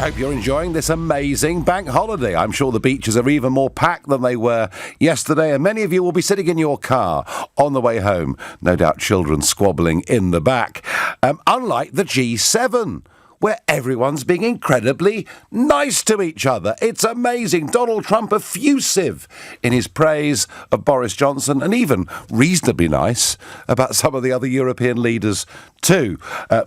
Hope you're enjoying this amazing bank holiday. I'm sure the beaches are even more packed than they were yesterday, and many of you will be sitting in your car on the way home. No doubt children squabbling in the back. Unlike the G7, where everyone's being incredibly nice to each other. It's amazing. Donald Trump effusive in his praise of Boris Johnson, and even reasonably nice about some of the other European leaders too.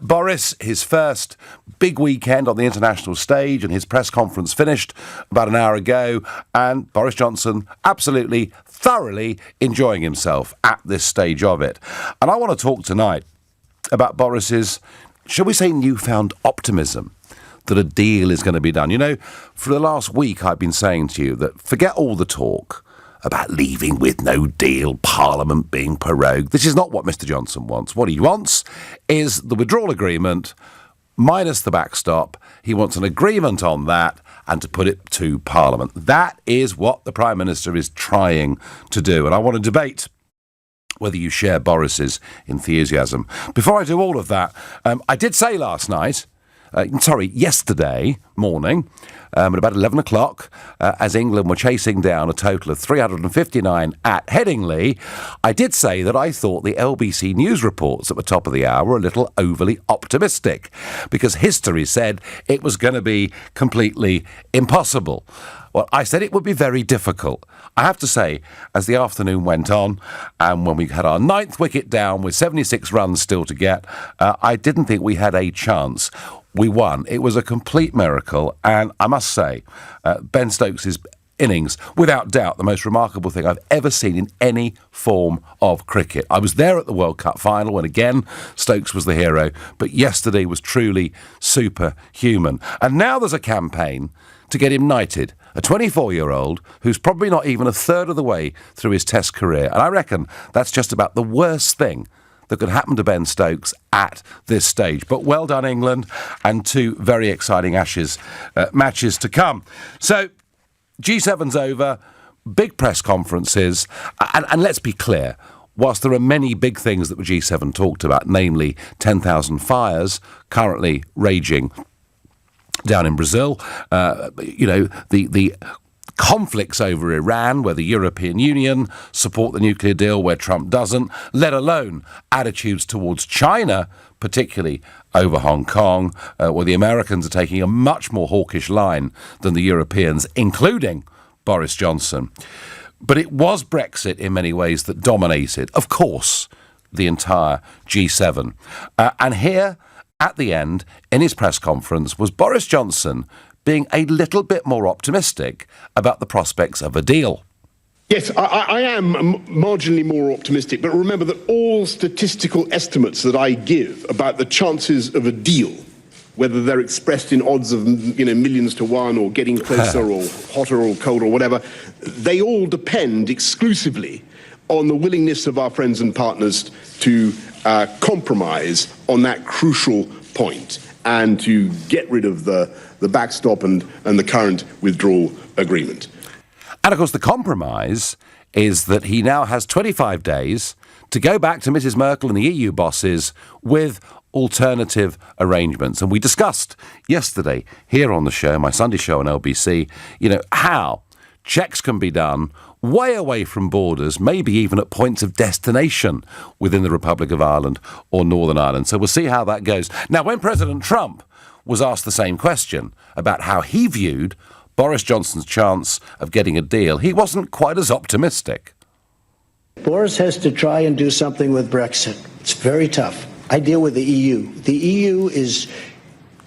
Boris, his first big weekend on the international stage, and his press conference finished about an hour ago, and Boris Johnson absolutely, thoroughly enjoying himself at this stage of it. And I want to talk tonight about shall we say, newfound optimism that a deal is going to be done. You know, for the last week I've been saying to you that forget all the talk about leaving with no deal, Parliament being prorogued. This is not what Mr Johnson wants. What he wants is the withdrawal agreement minus the backstop. He wants an agreement on that and to put it to Parliament. That is what the Prime Minister is trying to do. And I want to debate whether you share Boris's enthusiasm. Before I do all of that, I did say yesterday morning, at about 11 o'clock, as England were chasing down a total of 359 at Headingley, I did say that I thought the LBC news reports at the top of the hour were a little overly optimistic, because history said it was going to be completely impossible. Well, I said it would be very difficult. I have to say, as the afternoon went on, and when we had our 9th wicket down with 76 runs still to get, I didn't think we had a chance. We won. It was a complete miracle, and I must say, Ben Stokes' innings, without doubt, the most remarkable thing I've ever seen in any form of cricket. I was there at the World Cup final, and again, Stokes was the hero, but yesterday was truly superhuman. And now there's a campaign to get him knighted, a 24-year-old who's probably not even a third of the way through his Test career. And I reckon that's just about the worst thing that could happen to Ben Stokes at this stage. But well done, England, and 2 very exciting Ashes matches to come. So, G7's over, big press conferences, and let's be clear, whilst there are many big things that the G7 talked about, namely 10,000 fires currently raging down in Brazil, the conflicts over Iran, where the European Union support the nuclear deal, where Trump doesn't, let alone attitudes towards China, particularly over Hong Kong, where the Americans are taking a much more hawkish line than the Europeans, including Boris Johnson. But it was Brexit in many ways that dominated, of course, the entire G7. And here, at the end, in his press conference, was Boris Johnson being a little bit more optimistic about the prospects of a deal. Yes, I am marginally more optimistic, but remember that all statistical estimates that I give about the chances of a deal, whether they're expressed in odds of millions to one or getting closer or hotter or colder or whatever, they all depend exclusively on the willingness of our friends and partners to compromise on that crucial point and to get rid of the backstop and the current withdrawal agreement. And of course the compromise is that he now has 25 days to go back to Mrs Merkel and the EU bosses with alternative arrangements. And we discussed yesterday here on the show, my Sunday show on LBC, how checks can be done way away from borders, maybe even at points of destination within the Republic of Ireland or Northern Ireland. So we'll see how that goes. Now, when President Trump was asked the same question about how he viewed Boris Johnson's chance of getting a deal, he wasn't quite as optimistic. Boris has to try and do something with Brexit. It's very tough. I deal with the EU. The EU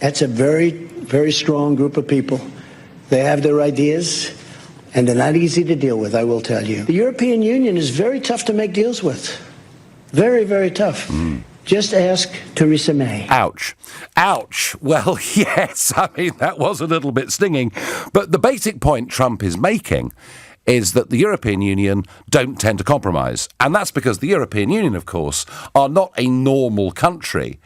that's a very, very strong group of people. They have their ideas, and they're not easy to deal with, I will tell you. The European Union is very tough to make deals with. Very, very tough. Just ask Theresa May. Ouch. Ouch. Well, yes, I mean, that was a little bit stinging. But the basic point Trump is making is that the European Union don't tend to compromise. And that's because the European Union, of course, are not a normal country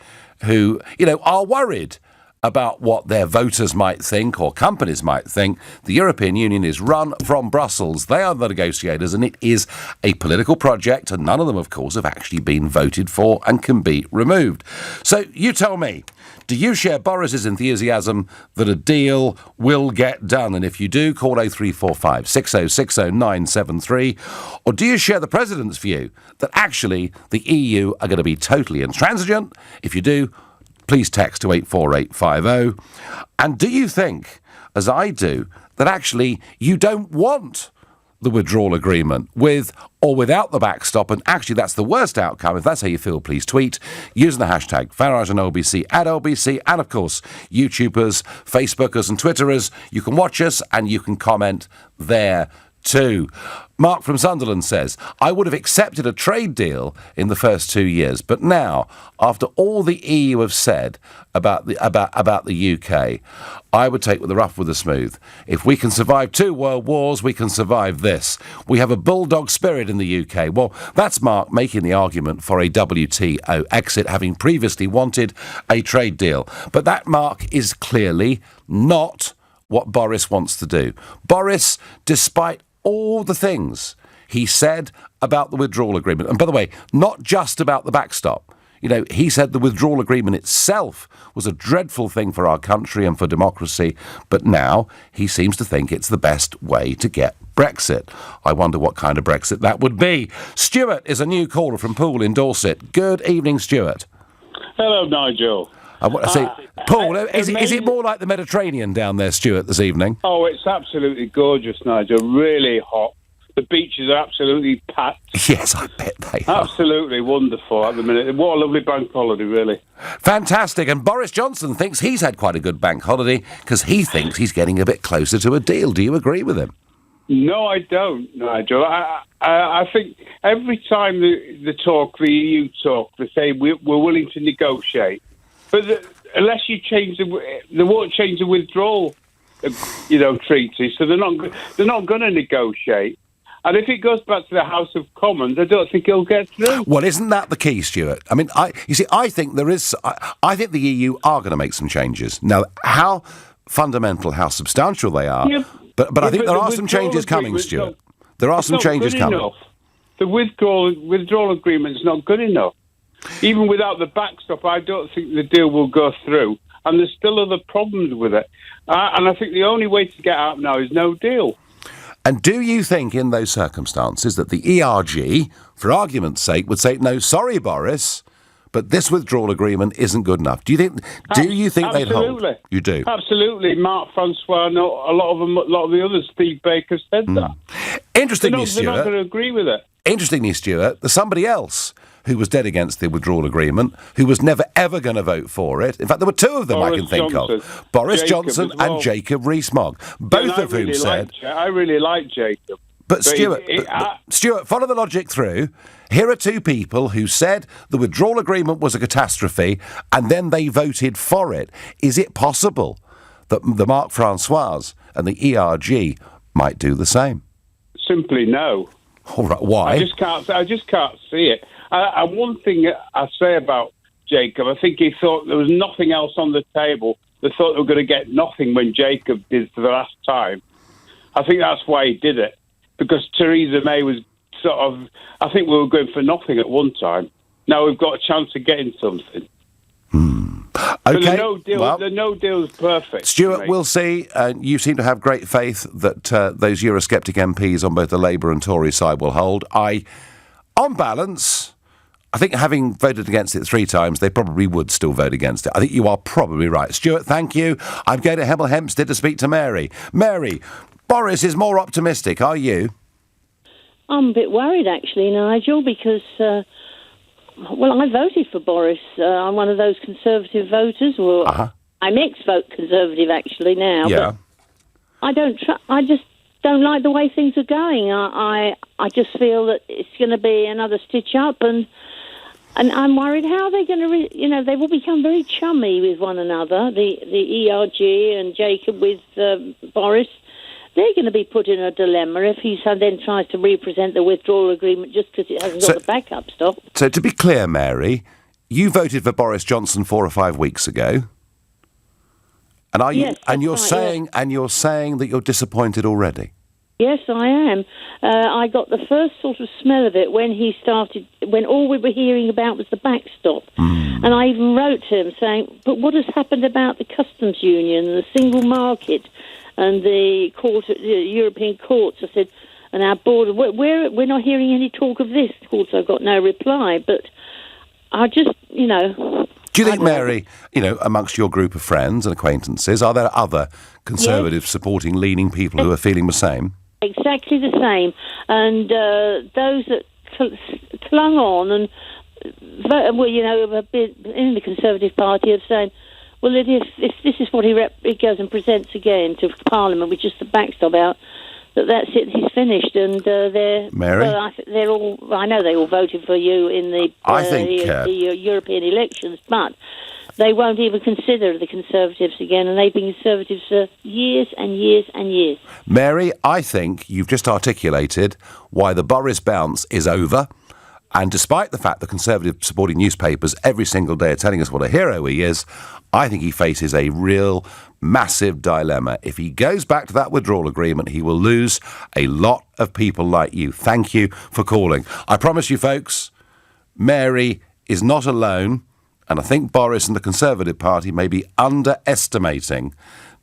who, are worried about what their voters might think or companies might think. The European Union is run from Brussels. They are the negotiators, and it is a political project, and none of them, of course, have actually been voted for and can be removed. So you tell me, do you share Boris's enthusiasm that a deal will get done? And if you do, call 0345 6060 973. Or do you share the President's view that actually the EU are going to be totally intransigent? If you do, please text to 84850. And do you think, as I do, that actually you don't want the withdrawal agreement with or without the backstop, and actually that's the worst outcome? If that's how you feel, please tweet using the hashtag Farage and LBC at LBC, and of course YouTubers, Facebookers and Twitterers. You can watch us and you can comment there too. Mark from Sunderland says, I would have accepted a trade deal in the first 2 years, but now, after all the EU have said about the UK, I would take with the rough with the smooth. If we can survive 2 world wars, we can survive this. We have a bulldog spirit in the UK. Well, that's Mark making the argument for a WTO exit, having previously wanted a trade deal. But that, Mark, is clearly not what Boris wants to do. Boris, despite all the things he said about the withdrawal agreement, and by the way, not just about the backstop. You know, he said the withdrawal agreement itself was a dreadful thing for our country and for democracy, but now he seems to think it's the best way to get Brexit. I wonder what kind of Brexit that would be. Stuart is a new caller from Poole in Dorset. Good evening, Stuart. Hello, Nigel. Paul, is it more like the Mediterranean down there, Stuart, this evening? Oh, it's absolutely gorgeous, Nigel. Really hot. The beaches are absolutely packed. Yes, I bet they are. Absolutely wonderful at the minute. What a lovely bank holiday, really. Fantastic. And Boris Johnson thinks he's had quite a good bank holiday because he thinks he's getting a bit closer to a deal. Do you agree with him? No, I don't, Nigel. I think every time the EU talk, they say we're willing to negotiate. But unless you change they won't change the withdrawal, treaty. So they're not going to negotiate. And if it goes back to the House of Commons, I don't think it'll get through. Well, isn't that the key, Stuart? I mean, I think there is. I think the EU are going to make some changes. Now, how fundamental, how substantial they are, but I think there are some changes coming, Stuart. There are some changes coming. The withdrawal agreement's not good enough. Even without the backstop, I don't think the deal will go through. And there's still other problems with it. And I think the only way to get out now is no deal. And do you think in those circumstances that the ERG, for argument's sake, would say, no, sorry, Boris, but this withdrawal agreement isn't good enough? Do you think they'd hold? You do? Absolutely. Mark Francois, a lot of the others, Steve Baker, said that. Interestingly, Stuart, they're not going to agree with it. Interestingly, Stuart, there's somebody else who was dead against the withdrawal agreement, who was never, ever going to vote for it. In fact, there were 2 of them I can think of. Boris Johnson and Jacob Rees-Mogg, both of whom said... I really like Jacob. But Stuart, Stuart, follow the logic through. Here are 2 people who said the withdrawal agreement was a catastrophe, and then they voted for it. Is it possible that the Marc Francois and the ERG might do the same? Simply no. All right, why? I just can't see it. And one thing I say about Jacob, I think he thought there was nothing else on the table. They thought they were going to get nothing when Jacob did for the last time. I think that's why he did it, because Theresa May was I think we were going for nothing at one time. Now we've got a chance of getting something. Okay. The no deal is perfect. Stuart, we'll see. You seem to have great faith that those Eurosceptic MPs on both the Labour and Tory side will hold. On balance, I think having voted against it 3 times, they probably would still vote against it. I think you are probably right. Stuart, thank you. I'm going to Hemel Hempstead to speak to Mary. Mary, Boris is more optimistic. Are you? I'm a bit worried, actually, Nigel, because, I voted for Boris. I'm one of those Conservative voters. Well, I'm ex-vote Conservative, actually, now. Yeah. But I just don't like the way things are going. I just feel that it's going to be another stitch up, and I'm worried how they're going to, they will become very chummy with one another, the ERG and Jacob with Boris. They're going to be put in a dilemma if he then tries to represent the withdrawal agreement just because it hasn't got the backup stop. So to be clear, Mary, you voted for Boris Johnson 4 or 5 weeks ago. And are you? Yes, and you're that's right, saying, and you're saying that you're disappointed already. Yes, I am. I got the first sort of smell of it when he started, when all we were hearing about was the backstop. And I even wrote to him saying, but what has happened about the customs union, the single market, and the European courts? I said, and our border, we're not hearing any talk of this. Of course, I got no reply, but I just, Do you think, Mary, amongst your group of friends and acquaintances, are there other Conservative supporting, leaning people who are feeling the same? Exactly the same. And those that clung on and, have been in the Conservative Party have said, well, if this is what he goes and presents again to Parliament with just the backstop out, that's it, he's finished. And Mary? Well, I know they all voted for you in the European elections, but they won't even consider the Conservatives again, and they've been Conservatives for years and years and years. Mary, I think you've just articulated why the Boris bounce is over. And despite the fact that Conservative supporting newspapers every single day are telling us what a hero he is, I think he faces a real massive dilemma. If he goes back to that withdrawal agreement, he will lose a lot of people like you. Thank you for calling. I promise you, folks, Mary is not alone. And I think Boris and the Conservative Party may be underestimating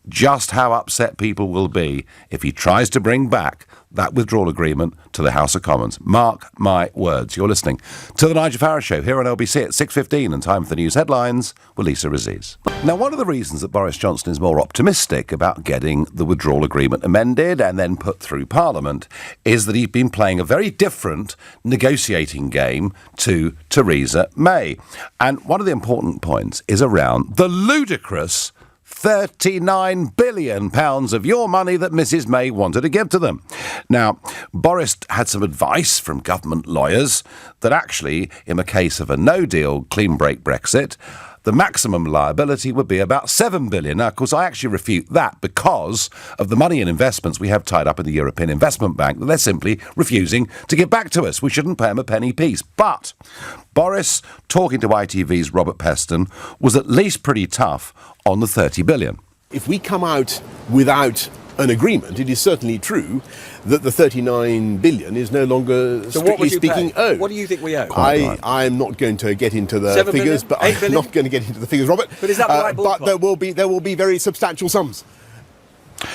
just how upset people will be if he tries to bring back that withdrawal agreement to the House of Commons. Mark my words. You're listening to The Nigel Farage Show here on LBC at 6:15, and time for the news headlines with Lisa Aziz. Now, one of the reasons that Boris Johnson is more optimistic about getting the withdrawal agreement amended and then put through Parliament is that he's been playing a very different negotiating game to Theresa May. And one of the important points is around the ludicrous £39 billion of your money that Mrs May wanted to give to them. Now, Boris had some advice from government lawyers that actually, in the case of a no-deal, clean-break Brexit, the maximum liability would be about £7 billion. Now, of course, I actually refute that because of the money and investments we have tied up in the European Investment Bank that they're simply refusing to give back to us. We shouldn't pay them a penny piece. But Boris, talking to ITV's Robert Peston, was at least pretty tough on the £30 billion. If we come out without an agreement, it is certainly true that the 39 billion is no longer, strictly speaking, owed. What do you think we owe? I'm not going to get into the figures, but I'm not going to get into the figures, Robert. But is that the right ballpark? But there will be very substantial sums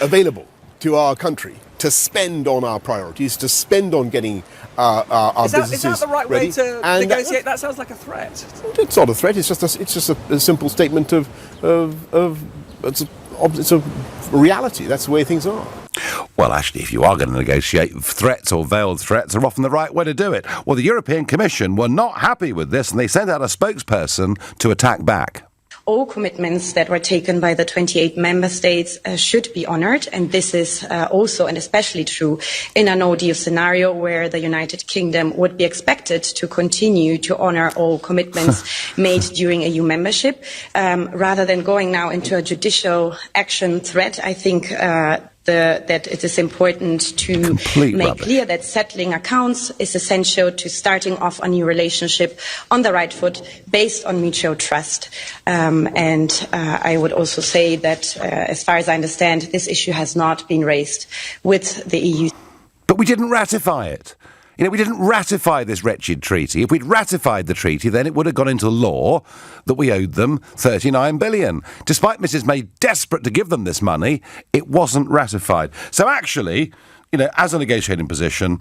available to our country to spend on our priorities, to spend on getting our businesses Is that the right ready. way to negotiate? That sounds like a threat. It's not a threat. It's just a simple statement of it's a reality. That's the way things are. Well, actually, if you are going to negotiate, threats or veiled threats are often the right way to do it. Well, the European Commission were not happy with this, and they sent out a spokesperson to attack back. All commitments that were taken by the 28 member states should be honoured, and this is also and especially true in a no-deal scenario where the United Kingdom would be expected to continue to honour all commitments made during EU membership. Rather than going now into a judicial action threat, I think that it is important to make clear that settling accounts is essential to starting off a new relationship on the right foot based on mutual trust. And I would also say that, as far as I understand, this issue has not been raised with the EU. But we didn't ratify it. We didn't ratify this wretched treaty. If we'd ratified the treaty, then it would have gone into law that we owed them £39 billion. Despite Mrs May desperate to give them this money, it wasn't ratified. So actually, as a negotiating position,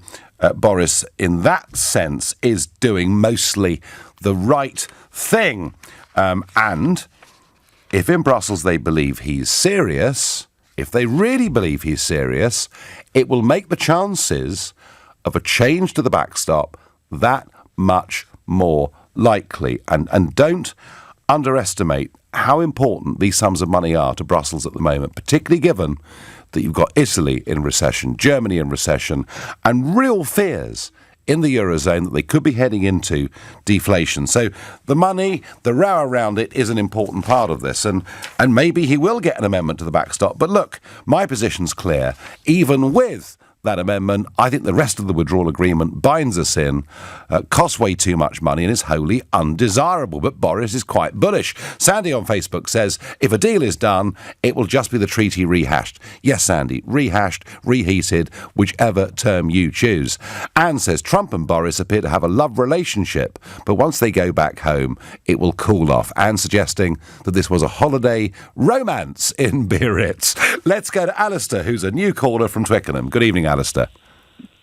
Boris, in that sense, is doing mostly the right thing. And if in Brussels they believe he's serious, if they really believe he's serious, it will make the chances of a change to the backstop that much more likely. And don't underestimate how important these sums of money are to Brussels at the moment, particularly given that you've got Italy in recession, Germany in recession, and real fears in the Eurozone that they could be heading into deflation. So the money, the row around it is an important part of this. And maybe he will get an amendment to the backstop. But look, my position's clear. Even with that amendment. I think the rest of the withdrawal agreement binds us in, costs way too much money and is wholly undesirable. But Boris is quite bullish. Sandy on Facebook says, if a deal is done, it will just be the treaty rehashed. Yes, Sandy, rehashed, reheated, whichever term you choose. Anne says, Trump and Boris appear to have a love relationship, but once they go back home, it will cool off. Anne suggesting that this was a holiday romance in Biarritz. Let's go to Alistair, who's a new caller from Twickenham. Good evening, Alistair.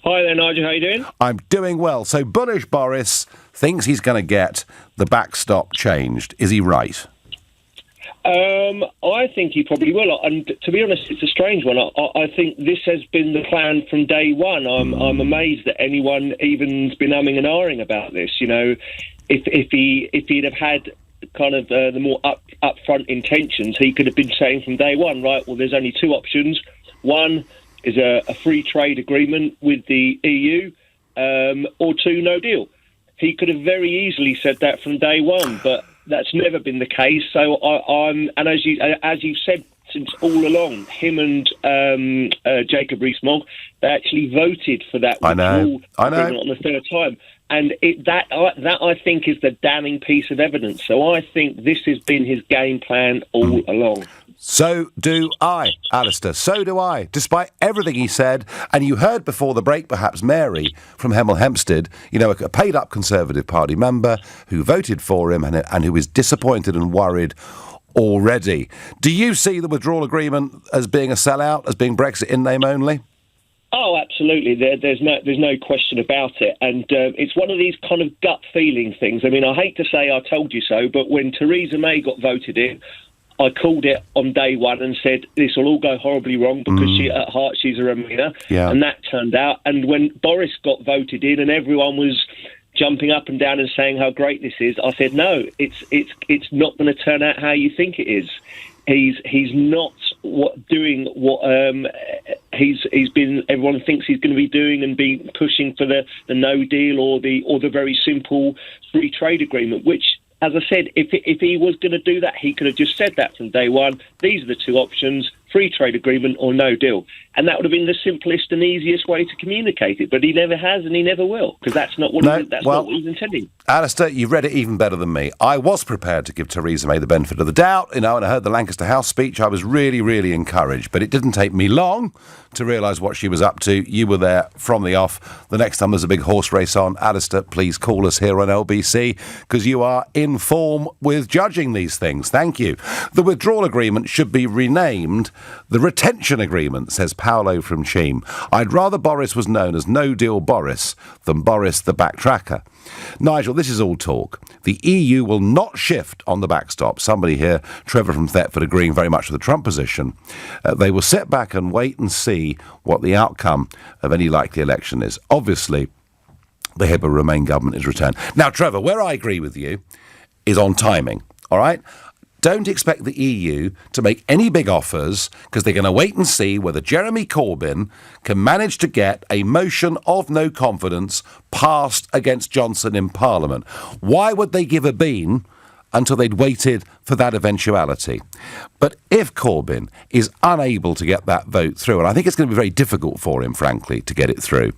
Hi there, Nigel. How you doing? I'm doing well. So bullish Boris thinks he's going to get the backstop changed. Is he right? I think he probably will. And to be honest, it's a strange one. I think this has been the plan from day one. I'm amazed that anyone even's been umming and ahhing about this. You know, if he'd have had kind of the more upfront intentions, he could have been saying from day one, right, well, there's only two options. One is a free trade agreement with the EU, or two, no deal. He could have very easily said that from day one, but that's never been the case. So I'm, and as you've said since all along, him and Jacob Rees-Mogg, they actually voted for that withdrawal agreement on the third time. And that I think is the damning piece of evidence. So I think this has been his game plan all along. So do I, Alistair. So do I. Despite everything he said, and you heard before the break, perhaps Mary from Hemel Hempstead, you know, a paid-up Conservative Party member who voted for him and who is disappointed and worried already. Do you see the withdrawal agreement as being a sellout, as being Brexit in name only? Oh, absolutely. There's no question about it. And it's one of these kind of gut feeling things. I mean, I hate to say I told you so, but when Theresa May got voted in, I called it on day one and said this will all go horribly wrong because she, at heart, she's a Remainer. Yeah. And that turned out. And when Boris got voted in and everyone was jumping up and down and saying how great this is, I said, no, it's not going to turn out how you think it is. He's not doing what he's been. Everyone thinks he's going to be doing and be pushing for the no deal or the very simple free trade agreement. Which, as I said, if he was going to do that, he could have just said that from day one. These are the two options: free trade agreement or no deal. And that would have been the simplest and easiest way to communicate it. But he never has, and he never will, because that's not what he's intending. Alistair, you've read it even better than me. I was prepared to give Theresa May the benefit of the doubt, you know, and I heard the Lancaster House speech. I was really, really encouraged. But it didn't take me long to realise what she was up to. You were there from the off. The next time there's a big horse race on, Alistair, please call us here on LBC, because you are in form with judging these things. Thank you. The withdrawal agreement should be renamed the retention agreement, says Paolo from Cheam. I'd rather Boris was known as No Deal Boris than Boris the Backtracker. Nigel, this is all talk. The EU will not shift on the backstop. Somebody here, Trevor from Thetford, agreeing very much with the Trump position. They will sit back and wait and see what the outcome of any likely election is. Obviously, the head of Remain government is returned. Now, Trevor, where I agree with you is on timing, all right? Don't expect the EU to make any big offers because they're going to wait and see whether Jeremy Corbyn can manage to get a motion of no confidence passed against Johnson in Parliament. Why would they give a bean until they'd waited for that eventuality? But if Corbyn is unable to get that vote through, and I think it's going to be very difficult for him, frankly, to get it through,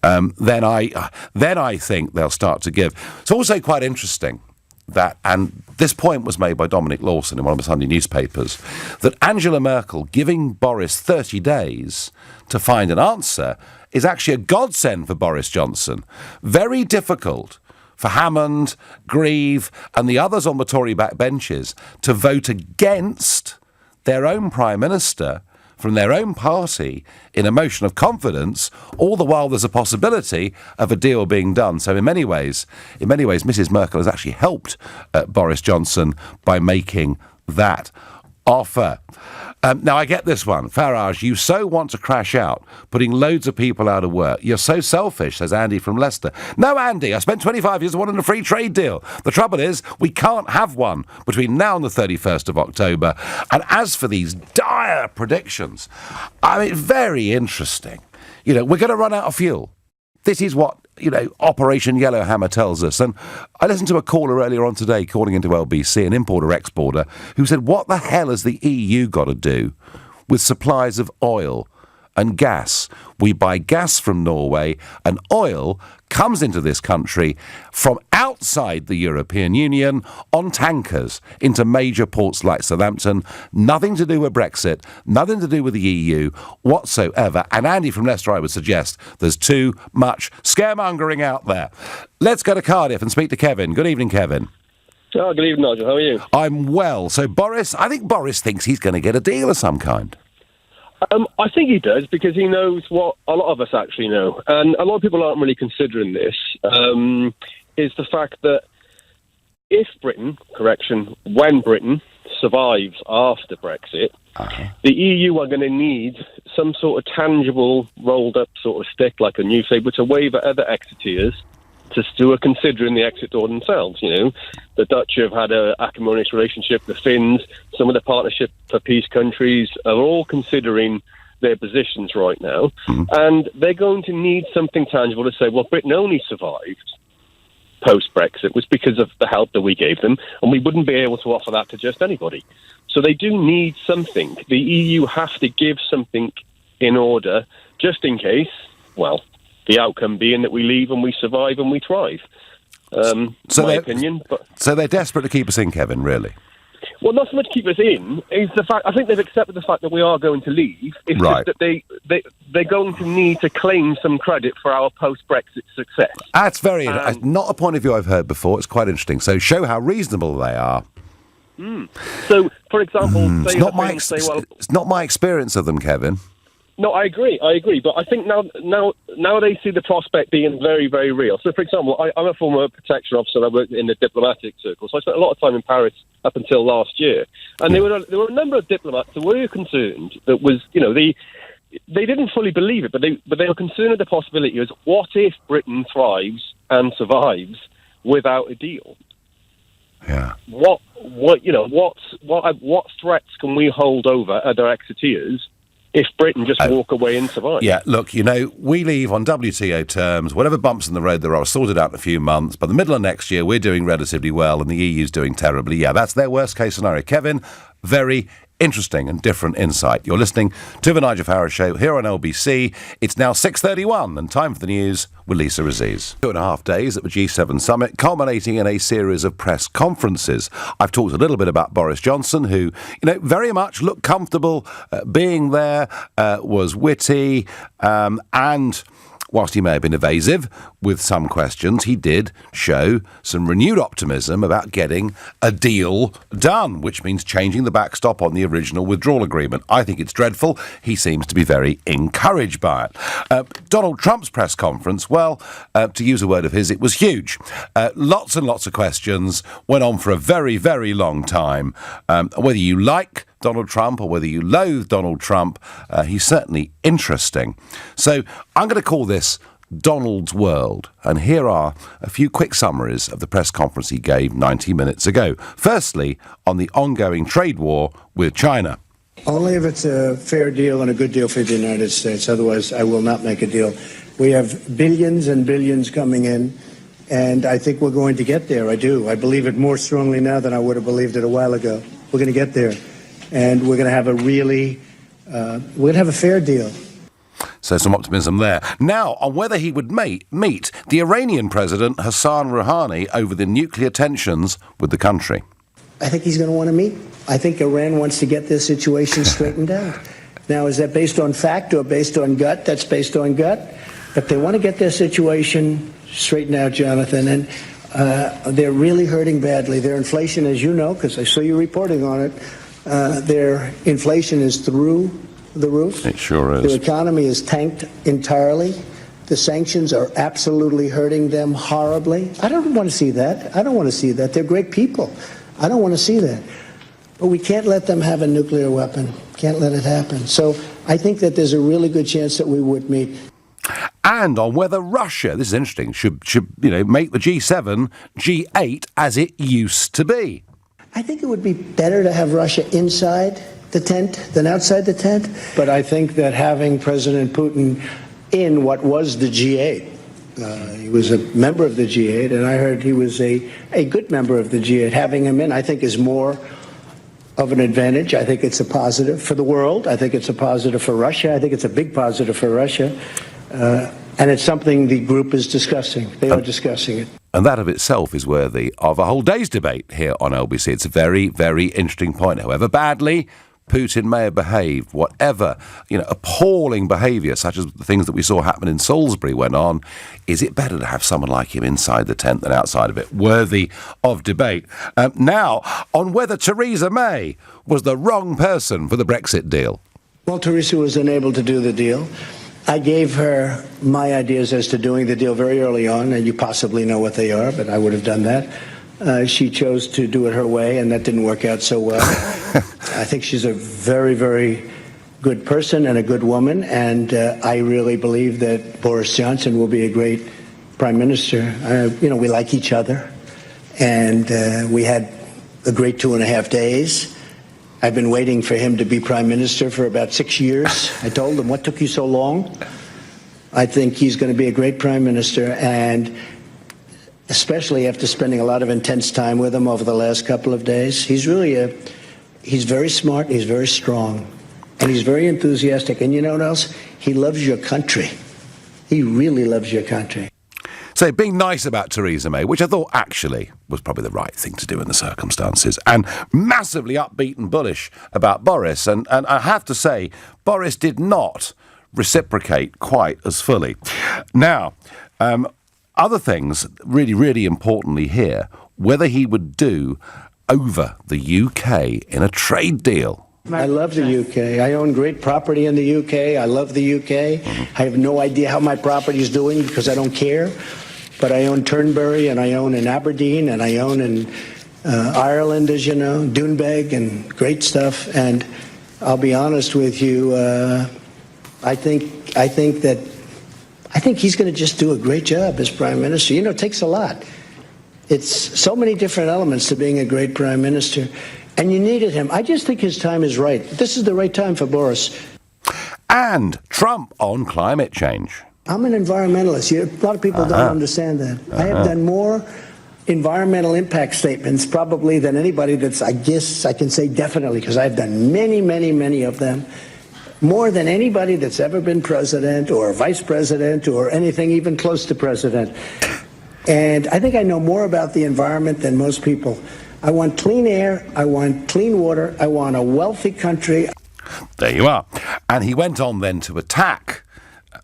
then I think they'll start to give. It's also quite interesting that, and this point was made by Dominic Lawson in one of the Sunday newspapers, that Angela Merkel giving Boris 30 days to find an answer is actually a godsend for Boris Johnson. Very difficult for Hammond, Grieve and the others on the Tory backbenches to vote against their own Prime Minister from their own party in a motion of confidence, all the while there's a possibility of a deal being done. So in many ways, Mrs. Merkel has actually helped Boris Johnson by making that offer. Now, I get this one. Farage, you so want to crash out, putting loads of people out of work. You're so selfish, says Andy from Leicester. No, Andy, I spent 25 years wanting a free trade deal. The trouble is, we can't have one between now and the 31st of October. And as for these dire predictions, I mean, very interesting. You know, we're going to run out of fuel. This is what, you know, Operation Yellowhammer tells us. And I listened to a caller earlier on today calling into LBC, an importer-exporter, who said, what the hell has the EU got to do with supplies of oil and gas. We buy gas from Norway, and oil comes into this country from outside the European Union on tankers into major ports like Southampton. Nothing to do with Brexit, nothing to do with the EU whatsoever. And Andy from Leicester, I would suggest there's too much scaremongering out there. Let's go to Cardiff and speak to Kevin. Good evening, Kevin. Oh, good evening, Nigel. How are you? I'm well. So I think Boris thinks he's going to get a deal of some kind. I think he does, because he knows what a lot of us actually know. And a lot of people aren't really considering this, is the fact that when Britain survives after Brexit, the EU are going to need some sort of tangible, rolled-up sort of stick, like a newspaper, to wave at other exiteers who are considering the exit door themselves. You know, the Dutch have had an acrimonious relationship, the Finns, some of the Partnership for Peace countries are all considering their positions right now, and they're going to need something tangible to say, well, Britain only survived post-Brexit was because of the help that we gave them, and we wouldn't be able to offer that to just anybody. So they do need something. The EU have to give something in order, just in case, well, the outcome being that we leave and we survive and we thrive. My opinion. So they're desperate to keep us in, Kevin, really? Well, not so much keep us in, is the fact, I think they've accepted the fact that we are going to leave. It's right. Just that they're going to need to claim some credit for our post-Brexit success. That's very not a point of view I've heard before. It's quite interesting. So show how reasonable they are. So, for example, it's not my experience of them, Kevin. No, I agree. But I think now they see the prospect being very, very real. So, for example, I'm a former protection officer. I worked in the diplomatic circle, so I spent a lot of time in Paris up until last year. And there were a number of diplomats that were concerned that was, you know, they didn't fully believe it, but they were concerned of the possibility of what if Britain thrives and survives without a deal? Yeah. What threats can we hold over other exiteers if Britain just walk away and survive? Yeah, look, you know, we leave on WTO terms. Whatever bumps in the road there are sorted out in a few months. By the middle of next year, we're doing relatively well and the EU's doing terribly. Yeah, that's their worst-case scenario. Kevin, very interesting and different insight. You're listening to The Nigel Farage Show here on LBC. It's now 6:31 and time for the news with Lisa Aziz. 2.5 days at the G7 summit, culminating in a series of press conferences. I've talked a little bit about Boris Johnson, who, you know, very much looked comfortable being there, was witty, and whilst he may have been evasive with some questions, he did show some renewed optimism about getting a deal done, which means changing the backstop on the original withdrawal agreement. I think it's dreadful. He seems to be very encouraged by it. Donald Trump's press conference, well, to use a word of his, it was huge. Lots and lots of questions, went on for a very, very long time. Whether you like Donald Trump or whether you loathe Donald Trump, he's certainly interesting. So I'm going to call this Donald's World, and here are a few quick summaries of the press conference he gave 90 minutes ago. Firstly, on the ongoing trade war with China. Only if it's a fair deal and a good deal for the United States. Otherwise, I will not make a deal. We have billions and billions coming in, and I think we're going to get there. I do. I believe it more strongly now than I would have believed it a while ago. We're going to get there. And we're going to have we're going to have a fair deal. So some optimism there. Now, on whether he would meet the Iranian President Hassan Rouhani over the nuclear tensions with the country. I think he's going to want to meet. I think Iran wants to get this situation straightened out. Now, is that based on fact or based on gut? That's based on gut. But they want to get their situation straightened out, Jonathan. And they're really hurting badly. Their inflation, as you know, because I saw you reporting on it, their inflation is through the roof. It sure is. Their economy is tanked entirely. The sanctions are absolutely hurting them horribly. I don't want to see that. I don't want to see that. They're great people. I don't want to see that. But we can't let them have a nuclear weapon. Can't let it happen. So I think that there's a really good chance that we would meet. And on whether Russia, this is interesting, should make the G7, G8 as it used to be. I think it would be better to have Russia inside the tent than outside the tent. But I think that having President Putin in what was the G8, he was a member of the G8, and I heard he was a good member of the G8. Having him in, I think, is more of an advantage. I think it's a positive for the world. I think it's a positive for Russia. I think it's a big positive for Russia. And it's something the group is discussing. They are discussing it. And that of itself is worthy of a whole day's debate here on LBC. It's a very, very interesting point. However badly Putin may have behaved, whatever, appalling behaviour, such as the things that we saw happen in Salisbury went on, is it better to have someone like him inside the tent than outside of it? Worthy of debate. Now, on whether Theresa May was the wrong person for the Brexit deal. Well, Theresa was unable to do the deal. I gave her my ideas as to doing the deal very early on, and you possibly know what they are, but I would have done that. She chose to do it her way, and that didn't work out so well. I think she's a very, very good person and a good woman, and I really believe that Boris Johnson will be a great prime minister. We like each other, and we had a great 2.5 days. I've been waiting for him to be prime minister for about 6 years. I told him, what took you so long? I think he's going to be a great prime minister, and especially after spending a lot of intense time with him over the last couple of days. He's very smart, he's very strong, and he's very enthusiastic. And you know what else? He loves your country. He really loves your country. So being nice about Theresa May, which I thought actually was probably the right thing to do in the circumstances, and massively upbeat and bullish about Boris. And I have to say, Boris did not reciprocate quite as fully. Now, other things, really, really importantly here, whether he would do over the UK in a trade deal. I love the UK. I own great property in the UK. I love the UK. I have no idea how my property is doing because I don't care. But I own Turnberry, and I own in Aberdeen, and I own in Ireland, as you know, Doonbeg, and great stuff. And I'll be honest with you, I think he's going to just do a great job as prime minister. It takes a lot. It's so many different elements to being a great prime minister. And you needed him. I just think his time is right. This is the right time for Boris. And Trump on climate change. I'm an environmentalist. A lot of people don't understand that. I have done more environmental impact statements probably than anybody I guess I can say definitely, because I've done many, many, many of them. More than anybody that's ever been president or vice president or anything even close to president. And I think I know more about the environment than most people. I want clean air. I want clean water. I want a wealthy country. There you are. And he went on then to attack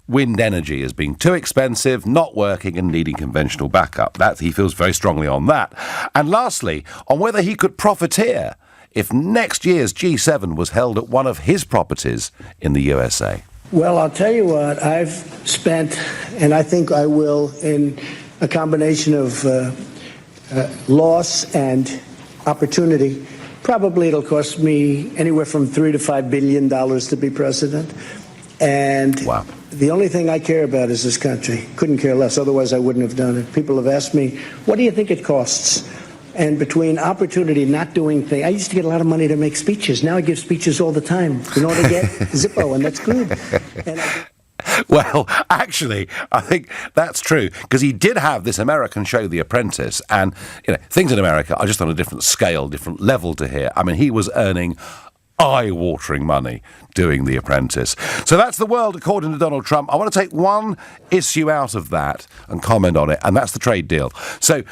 wind energy as being too expensive, not working and needing conventional backup. He feels very strongly on that. And lastly, on whether he could profiteer if next year's G7 was held at one of his properties in the USA. Well, I'll tell you what, I've spent, and I think I will, in a combination of loss and opportunity. Probably it'll cost me anywhere from $3 to $5 billion to be president. And wow. The only thing I care about is this country. Couldn't care less. Otherwise, I wouldn't have done it. People have asked me, what do you think it costs? And between opportunity, not doing things, I used to get a lot of money to make speeches. Now I give speeches all the time. You know what I get? Zippo, and that's good. Well, actually, I think that's true, because he did have this American show, The Apprentice, and things in America are just on a different scale, different level to here. I mean, he was earning eye-watering money doing The Apprentice. So that's the world according to Donald Trump. I want to take one issue out of that and comment on it, and that's the trade deal. So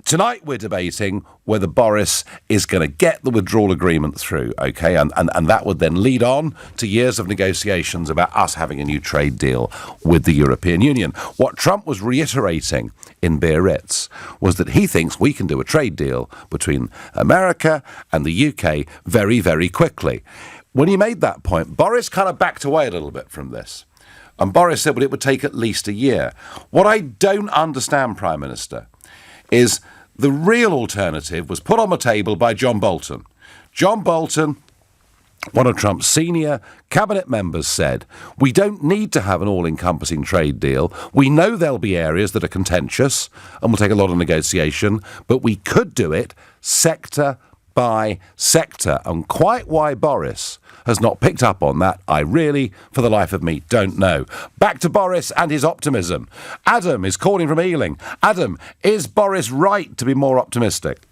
tonight we're debating whether Boris is going to get the withdrawal agreement through, okay? And that would then lead on to years of negotiations about us having a new trade deal with the European Union. What Trump was reiterating in Biarritz was that he thinks we can do a trade deal between America and the UK very, very quickly. When he made that point, Boris kind of backed away a little bit from this. And Boris said, well, it would take at least a year. What I don't understand, Prime Minister, is the real alternative was put on the table by John Bolton. John Bolton, one of Trump's senior cabinet members, said, we don't need to have an all-encompassing trade deal. We know there'll be areas that are contentious and will take a lot of negotiation, but we could do it sector by sector. And quite why Boris has not picked up on that, I really, for the life of me, don't know. Back to Boris and his optimism. Adam is calling from Ealing. Adam, is Boris right to be more optimistic?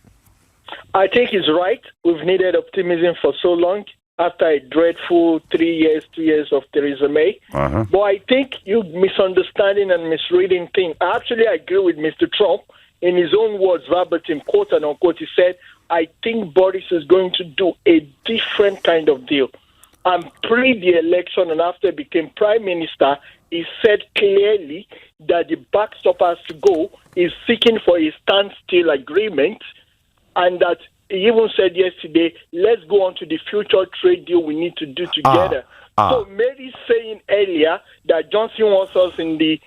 I think he's right. We've needed optimism for so long after a dreadful 2 years of Theresa May. But I think you're misunderstanding and misreading things. I actually agree with Mr. Trump. In his own words, verbatim, quote and unquote, he said, I think Boris is going to do a different kind of deal. And pre the election and after he became prime minister, he said clearly that the backstop has to go. He's seeking for a standstill agreement, and that he even said yesterday, let's go on to the future trade deal we need to do together. So Mary saying earlier that Johnson wants us in the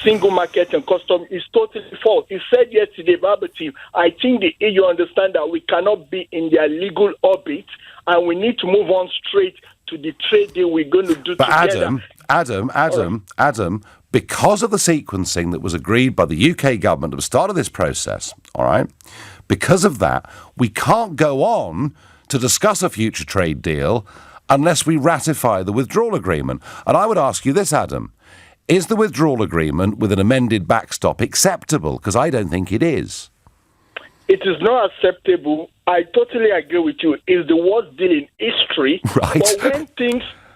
single market and custom is totally false. He said yesterday, verbatim, I think the EU understand that we cannot be in their legal orbit and we need to move on straight to the trade deal we're going to do together. Adam, because of the sequencing that was agreed by the UK government at the start of this process, all right, because of that, we can't go on to discuss a future trade deal unless we ratify the withdrawal agreement. And I would ask you this, Adam, is the withdrawal agreement with an amended backstop acceptable? Because I don't think it is. It is not acceptable. I totally agree with you. It's the worst deal in history. Right. But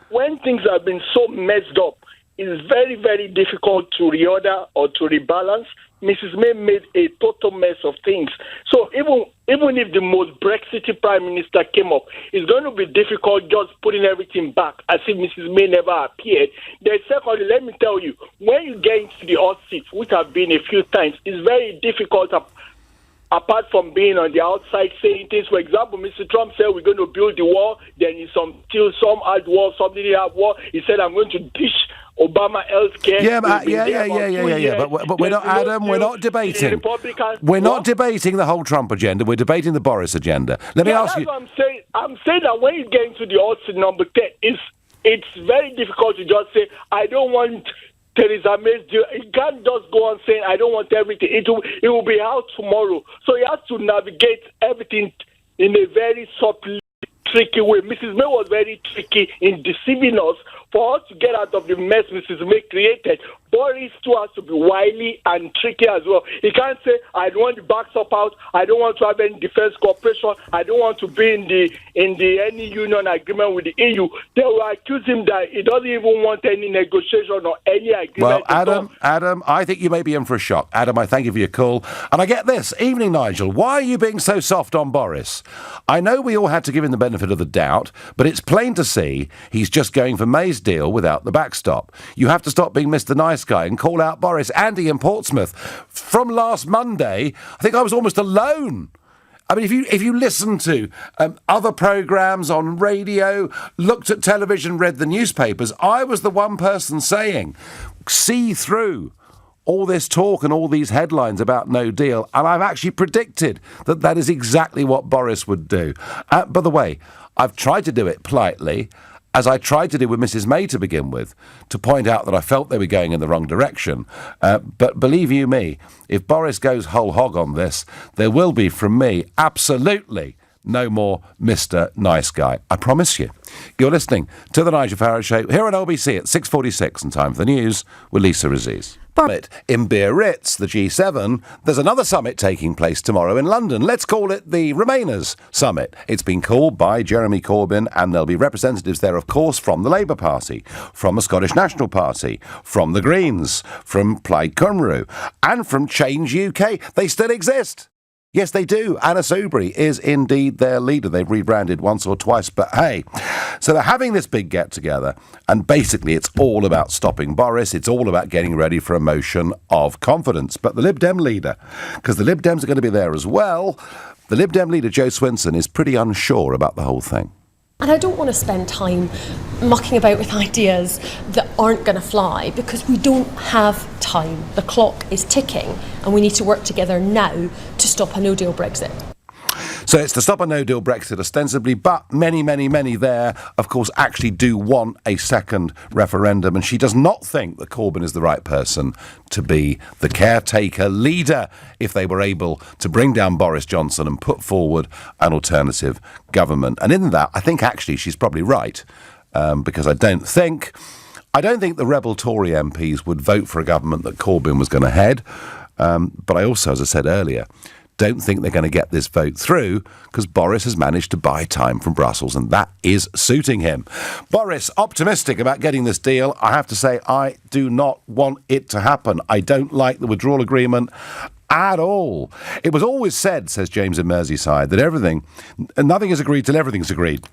when things have been so messed up, it's very, very difficult to reorder or to rebalance. Mrs. May made a total mess of things. So even if the most Brexit prime minister came up, it's going to be difficult just putting everything back as if Mrs. May never appeared. Then secondly, let me tell you, when you get into the hot seats, which have been a few times, it's very difficult apart from being on the outside saying things. For example, Mr. Trump said we're going to build the wall, then some hard wall, some didn't have wall. He said I'm going to dish Obama healthcare. But we're not, Adam. We're not debating. We're not debating the whole Trump agenda. We're debating the Boris agenda. Let me ask you. What I'm saying that when you get into the odds number 10, it's very difficult to just say I don't want Theresa May's deal. You can't just go on saying I don't want everything. It will be out tomorrow. So he has to navigate everything in a very subtle, tricky way. Mrs. May was very tricky in deceiving us. For us to get out of the mess Mrs. May created, Boris too has to be wily and tricky as well. He can't say, I don't want the backstop out, I don't want to have any defense cooperation, I don't want to be in the any union agreement with the EU. They will accuse him that he doesn't even want any negotiation or any agreement. Well, Adam, I think you may be in for a shock. Adam, I thank you for your call. And I get this. Evening, Nigel. Why are you being so soft on Boris? I know we all had to give him the benefit of the doubt, but it's plain to see he's just going for May's deal without the backstop. You have to stop being Mr. Nice Guy and call out Boris. Andy in Portsmouth. From last Monday, I think I was almost alone. I mean, if you listen to other programmes on radio, looked at television, read the newspapers, I was the one person saying, see through all this talk and all these headlines about no deal, and I've actually predicted that is exactly what Boris would do. By the way, I've tried to do it politely, as I tried to do with Mrs. May to begin with, to point out that I felt they were going in the wrong direction. But believe you me, if Boris goes whole hog on this, there will be, from me, absolutely no more Mr. Nice Guy. I promise you. You're listening to The Nigel Farage Show here on LBC at 6:46, and time for the news with Lisa Aziz. Summit in Biarritz, the G7. There's another summit taking place tomorrow in London. Let's call it the Remainers Summit. It's been called by Jeremy Corbyn, and there'll be representatives there, of course, from the Labour Party, from the Scottish National Party, from the Greens, from Plaid Cymru, and from Change UK. They still exist. Yes, they do. Anna Soubry is indeed their leader. They've rebranded once or twice, but hey. So they're having this big get-together, and basically it's all about stopping Boris. It's all about getting ready for a motion of confidence. But the Lib Dem leader, because the Lib Dems are going to be there as well, the Lib Dem leader, Joe Swinson, is pretty unsure about the whole thing. And I don't want to spend time mucking about with ideas that aren't going to fly, because we don't have time. The clock is ticking, and we need to work together now to stop a no-deal Brexit. So it's to stop a no-deal Brexit ostensibly, but many, many, many there, of course, actually do want a second referendum, and she does not think that Corbyn is the right person to be the caretaker leader if they were able to bring down Boris Johnson and put forward an alternative government. And in that, I think actually she's probably right, because I don't think the rebel Tory MPs would vote for a government that Corbyn was going to head. But I also, as I said earlier, don't think they're going to get this vote through because Boris has managed to buy time from Brussels, and that is suiting him. Boris, optimistic about getting this deal. I have to say, I do not want it to happen. I don't like the withdrawal agreement at all. It was always said, says James in Merseyside, that nothing is agreed till everything's agreed.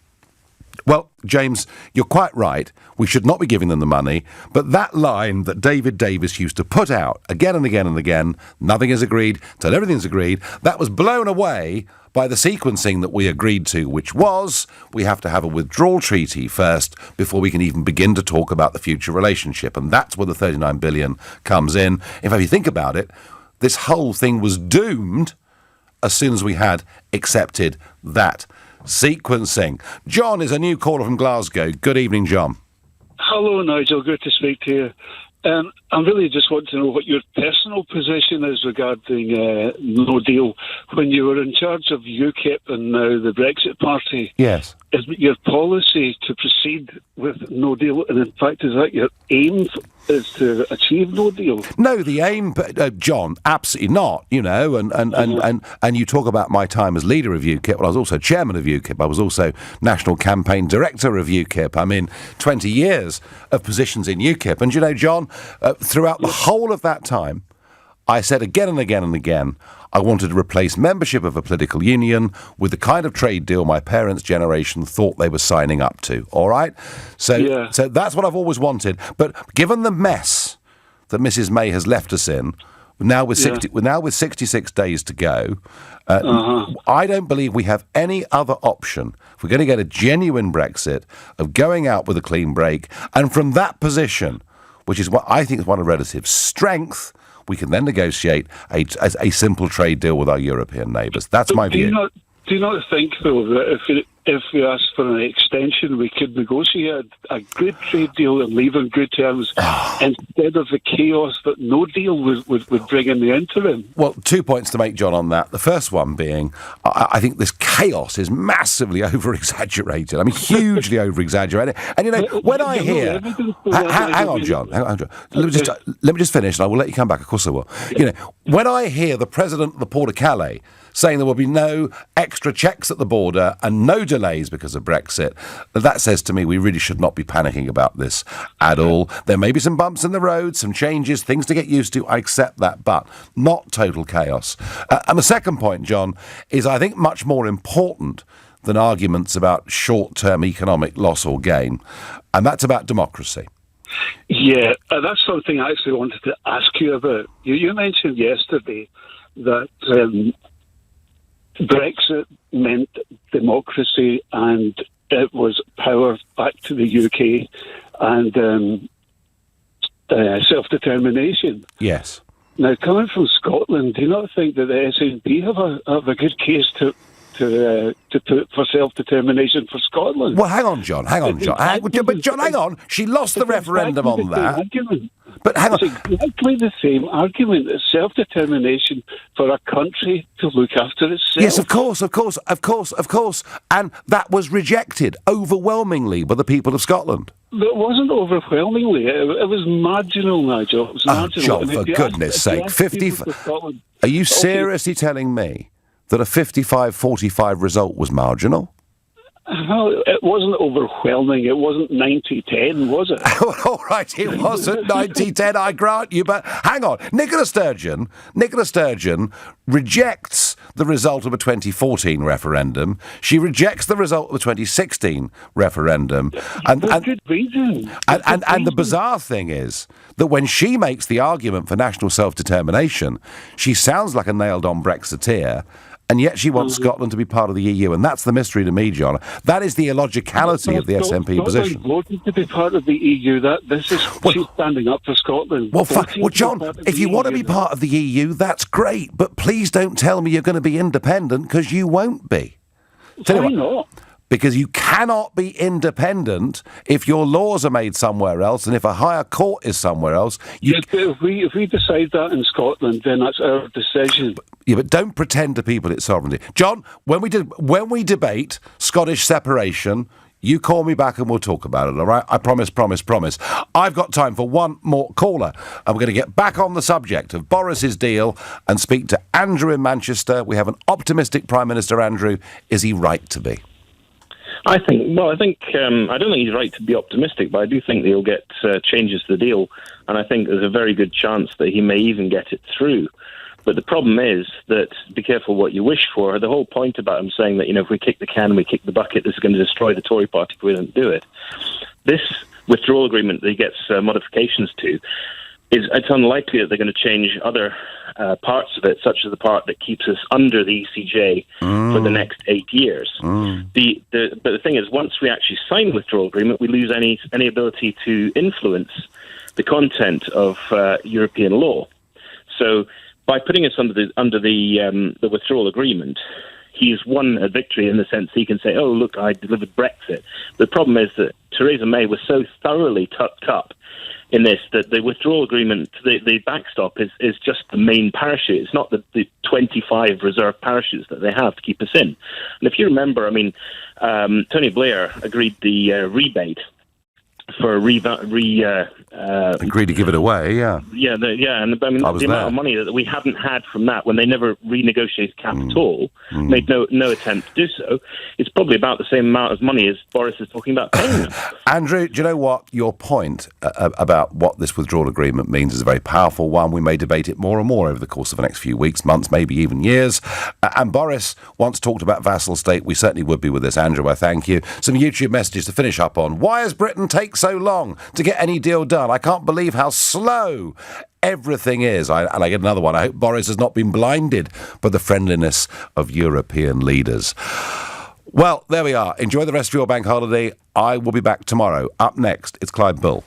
Well, James, you're quite right. We should not be giving them the money. But that line that David Davis used to put out again and again and again, nothing is agreed till everything's agreed, that was blown away by the sequencing that we agreed to, which was we have to have a withdrawal treaty first before we can even begin to talk about the future relationship. And that's where the 39 billion comes in. In fact, if you think about it, this whole thing was doomed as soon as we had accepted that sequencing. John is a new caller from Glasgow. Good evening, John. Hello, Nigel. Good to speak to you. I really just want to know what your personal position is regarding no deal. When you were in charge of UKIP and now the Brexit Party, yes, is it your policy to proceed with no deal? And in fact, is that your aim, is to achieve no deal? No, the aim, John, absolutely not. You know, and you talk about my time as leader of UKIP. Well, I was also chairman of UKIP. I was also national campaign director of UKIP. I'm in 20 years of positions in UKIP. And you know, John, throughout the whole of that time, I said again and again and again, I wanted to replace membership of a political union with the kind of trade deal my parents' generation thought they were signing up to. All right? So that's what I've always wanted. But given the mess that Mrs. May has left us in, now with 66 days to go, I don't believe we have any other option. If we're going to get a genuine Brexit, of going out with a clean break, and from that position, which is what I think is one of relative strength, we can then negotiate a simple trade deal with our European neighbours. That's my view. Do you not think, though, that if we asked for an extension, we could negotiate a good trade deal and leave on good terms instead of the chaos that no deal would bring in the interim? Well, 2 points to make, John, on that. The first one being, I think this chaos is massively over-exaggerated. I mean, hugely over-exaggerated. And, you know, when I hear... Hang on, John. Let me just finish, and I will let you come back. Of course I will. You know, when I hear the president of the Port of Calais saying there will be no extra checks at the border and no delays because of Brexit, that says to me we really should not be panicking about this at all. There may be some bumps in the road, some changes, things to get used to. I accept that, but not total chaos. And the second point, John, is I think much more important than arguments about short-term economic loss or gain, and that's about democracy. Yeah, that's something I actually wanted to ask you about. You mentioned yesterday that Brexit meant democracy and it was power back to the UK and self-determination. Yes. Now, coming from Scotland, do you not think that the SNP have a good case to put for self-determination for Scotland? Well, hang on, John. But John, hang on. She lost the referendum on that. But hang on. It's exactly the same argument as self-determination for a country to look after itself. Yes, of course. And that was rejected overwhelmingly by the people of Scotland. It wasn't overwhelmingly. It was marginal, Nigel. It was marginal. John, for goodness sake. 55. Are you seriously telling me that a 55-45 result was marginal? Well, it wasn't overwhelming. It wasn't 90-10, was it? All right, it wasn't 90-10, I grant you. But hang on. Nicola Sturgeon rejects the result of a 2014 referendum. She rejects the result of a 2016 referendum. And good reason. And the bizarre thing is that when she makes the argument for national self-determination, she sounds like a nailed-on Brexiteer, and yet she wants Scotland to be part of the EU, and that's the mystery to me, John. That is the illogicality of the SNP position. Scotland voted to be part of the EU. She's standing up for Scotland. Well, John, if you want to be part of the EU, that's great, but please don't tell me you're going to be independent, because you won't be. Why not? Because you cannot be independent if your laws are made somewhere else and if a higher court is somewhere else. If we decide that in Scotland, then that's our decision. Yeah, but don't pretend to people it's sovereignty. John, when we debate Scottish separation, You call me back and we'll talk about it, all right? I promise. I've got time for one more caller, and we're going to get back on the subject of Boris's deal and speak to Andrew in Manchester. We have an optimistic Prime Minister. Andrew, is he right to be? I don't think he's right to be optimistic, but I do think that he'll get changes to the deal, and I think there's a very good chance that he may even get it through. But the problem is that be careful what you wish for. The whole point about him saying that, if we kick the can, we kick the bucket, this is going to destroy the Tory party if we don't do it. This withdrawal agreement that he gets modifications to, it's unlikely that they're going to change other parts of it, such as the part that keeps us under the ECJ for the next 8 years. But the thing is, once we actually sign the withdrawal agreement, we lose any ability to influence the content of European law. So by putting us under the withdrawal agreement, he's won a victory in the sense he can say, "Oh, look, I delivered Brexit." The problem is that Theresa May was so thoroughly tucked up in this that the withdrawal agreement, the backstop, is just the main parachute. It's not the 25 reserve parachutes that they have to keep us in. And if you remember, Tony Blair agreed the rebate for agreed to give it away, yeah. And the amount of money that we hadn't had from that when they never renegotiated cap at all, made no attempt to do so. It's probably about the same amount of money as Boris is talking about paying them. Andrew, do you know what? Your point about what this withdrawal agreement means is a very powerful one. We may debate it more and more over the course of the next few weeks, months, maybe even years. And Boris once talked about vassal state. We certainly would be with this. Andrew, I thank you. Some YouTube messages to finish up on. Why has Britain take so long to get any deal done? I can't believe how slow everything is. And I get another one. I hope Boris has not been blinded by the friendliness of European leaders. Well, there we are. Enjoy the rest of your bank holiday. I will be back tomorrow. Up next, it's Clive Bull.